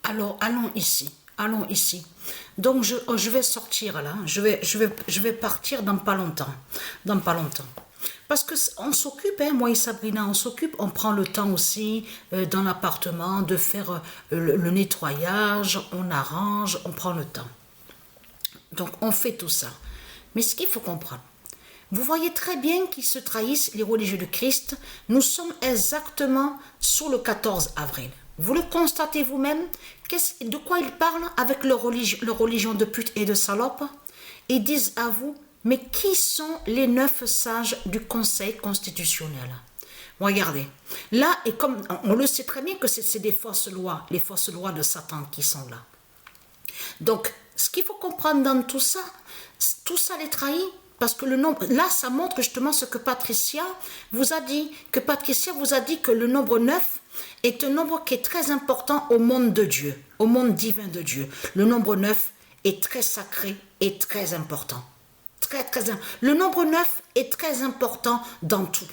Alors, allons ici. Allons ici. Donc, je vais sortir là. Je vais partir dans pas longtemps. Dans pas longtemps. Parce que on s'occupe, hein, moi et Sabrina, on s'occupe, on prend le temps aussi dans l'appartement de faire le nettoyage, on arrange, on prend le temps. Donc, on fait tout ça. Mais ce qu'il faut comprendre, vous voyez très bien qu'ils se trahissent, les religieux de Christ. Nous sommes exactement sur le 14 avril. Vous le constatez vous-même. De quoi ils parlent avec leur religion de pute et de salope? Ils disent à vous, mais qui sont les 9 sages du Conseil constitutionnel? Regardez, là, et comme on le sait très bien que c'est des fausses lois, les fausses lois de Satan qui sont là. Donc, ce qu'il faut comprendre dans tout ça les trahit. Parce que le nombre, là, ça montre justement ce que Patricia vous a dit. Que Patricia vous a dit que le nombre 9 est un nombre qui est très important au monde de Dieu, au monde divin de Dieu. Le nombre 9 est très sacré et très important. Le nombre 9 est très important dans tout.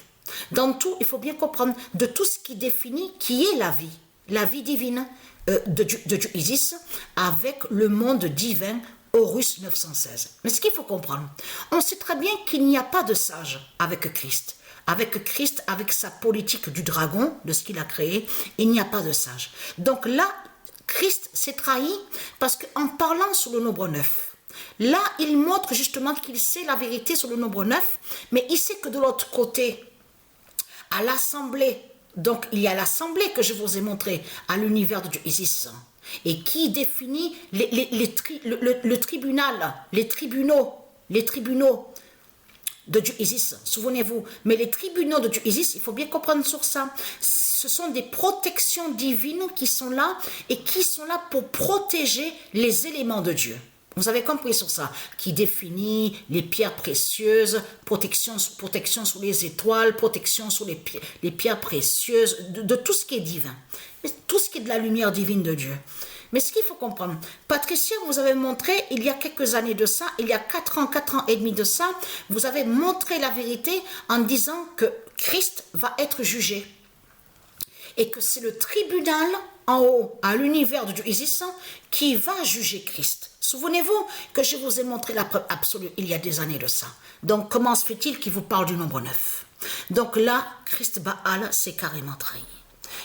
Dans tout, il faut bien comprendre de tout ce qui définit qui est la vie divine de Dieu Isis avec le monde divin Horus 916. Mais ce qu'il faut comprendre, on sait très bien qu'il n'y a pas de sage avec Christ. Avec Christ, avec sa politique du dragon, de ce qu'il a créé, il n'y a pas de sage. Donc là, Christ s'est trahi parce qu'en parlant sur le nombre 9, là, il montre justement qu'il sait la vérité sur le nombre 9, mais il sait que de l'autre côté, à l'assemblée, donc il y a l'assemblée que je vous ai montré à l'univers de Dieu Isis, et qui définit le tribunal, les tribunaux de Dieu Isis, souvenez-vous. Mais les tribunaux de Dieu Isis, il faut bien comprendre sur ça. Ce sont des protections divines qui sont là et qui sont là pour protéger les éléments de Dieu. Vous avez compris sur ça, qui définit les pierres précieuses, protection sur les étoiles, protection sur les pierres précieuses, de tout ce qui est divin, mais tout ce qui est de la lumière divine de Dieu. Mais ce qu'il faut comprendre, Patricia vous avez montré, il y a quelques années de ça, il y a 4 ans et demi de ça, vous avez montré la vérité en disant que Christ va être jugé. Et que c'est le tribunal en haut, à l'univers de Dieu Isis, qui va juger Christ. Souvenez-vous que je vous ai montré la preuve absolue il y a des années de ça. Donc, comment se fait-il qu'il vous parle du nombre 9? Donc là, Christ Baal s'est carrément trahi.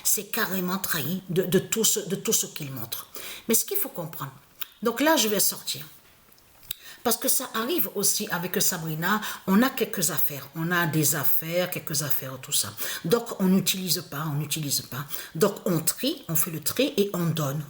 C'est carrément trahi de tout ce qu'il montre. Mais ce qu'il faut comprendre, donc là, je vais sortir. Parce que ça arrive aussi avec Sabrina, on a quelques affaires, quelques affaires, tout ça. Donc on n'utilise pas. Donc on trie, on fait le tri et on donne.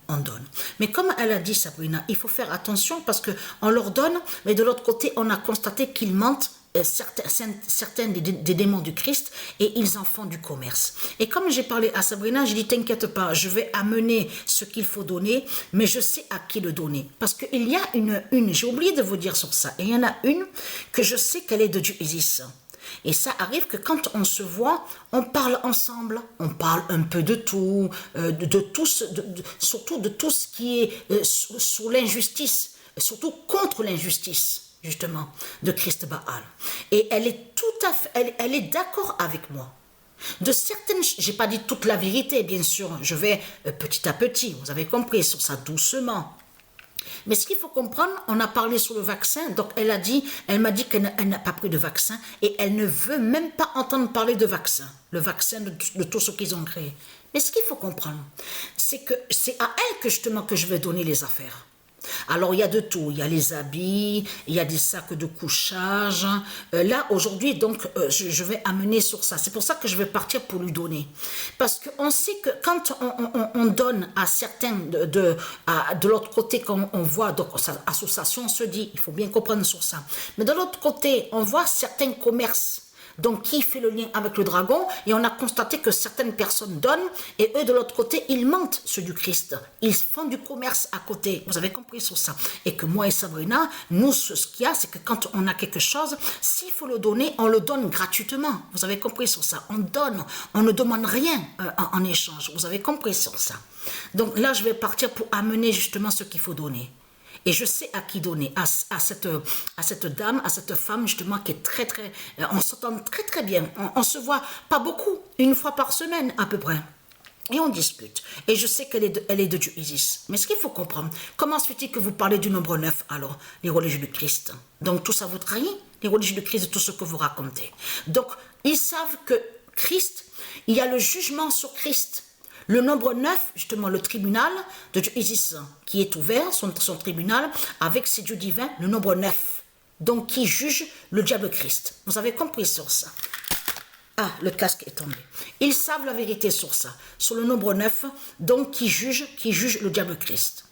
Mais comme elle a dit Sabrina, il faut faire attention parce qu'on leur donne, mais de l'autre côté, on a constaté qu'ils mentent. Certains des démons du Christ et ils en font du commerce. Et comme j'ai parlé à Sabrina, je dis t'inquiète pas, je vais amener ce qu'il faut donner, mais je sais à qui le donner. Parce qu'il y a une j'ai oublié de vous dire sur ça, et il y en a une que je sais qu'elle est de Dieu Isis. Et ça arrive que quand on se voit, on parle ensemble, on parle un peu de tout, surtout de tout ce qui est sous l'injustice, surtout contre l'injustice. Justement, de Christ Baal. Et elle est tout à fait, elle est d'accord avec moi. De certaines, j'ai pas dit toute la vérité, bien sûr, je vais petit à petit, vous avez compris, sur ça doucement. Mais ce qu'il faut comprendre, on a parlé sur le vaccin, donc elle m'a dit qu'elle n'a pas pris de vaccin et elle ne veut même pas entendre parler de vaccin, le vaccin de tout ce qu'ils ont créé. Mais ce qu'il faut comprendre, c'est que c'est à elle que justement que je vais donner les affaires. Alors il y a de tout, il y a les habits, il y a des sacs de couchage. Là aujourd'hui donc je vais amener sur ça. C'est pour ça que je vais partir pour lui donner. Parce qu'on sait que quand on donne à certains de l'autre côté, quand on voit, donc association se dit, il faut bien comprendre sur ça. Mais de l'autre côté, on voit certains commerces. Donc, qui fait le lien avec le dragon? Et on a constaté que certaines personnes donnent et eux, de l'autre côté, ils mentent, ceux du Christ. Ils font du commerce à côté. Vous avez compris sur ça. Et que moi et Sabrina, nous, ce qu'il y a, c'est que quand on a quelque chose, s'il faut le donner, on le donne gratuitement. Vous avez compris sur ça. On donne, on ne demande rien en échange. Vous avez compris sur ça. Donc là, je vais partir pour amener justement ce qu'il faut donner. Et je sais à qui donner, à cette dame, à cette femme justement qui est très, on s'entend très, très bien. On se voit pas beaucoup, une fois par semaine à peu près. Et on discute. Et je sais elle est de Dieu Isis. Mais ce qu'il faut comprendre, comment se fait-il que vous parlez du nombre 9 alors, les religieux du Christ? Donc tout ça vous trahit, les religieux du Christ, de tout ce que vous racontez. Donc ils savent que Christ, il y a le jugement sur Christ. Le nombre 9, justement le tribunal de Dieu Isis qui est ouvert, son tribunal, avec ses dieux divins, le nombre 9. Donc qui juge le diable Christ. Vous avez compris sur ça? Ah, le casque est tombé. Ils savent la vérité sur ça, sur le nombre 9, donc qui juge le diable Christ.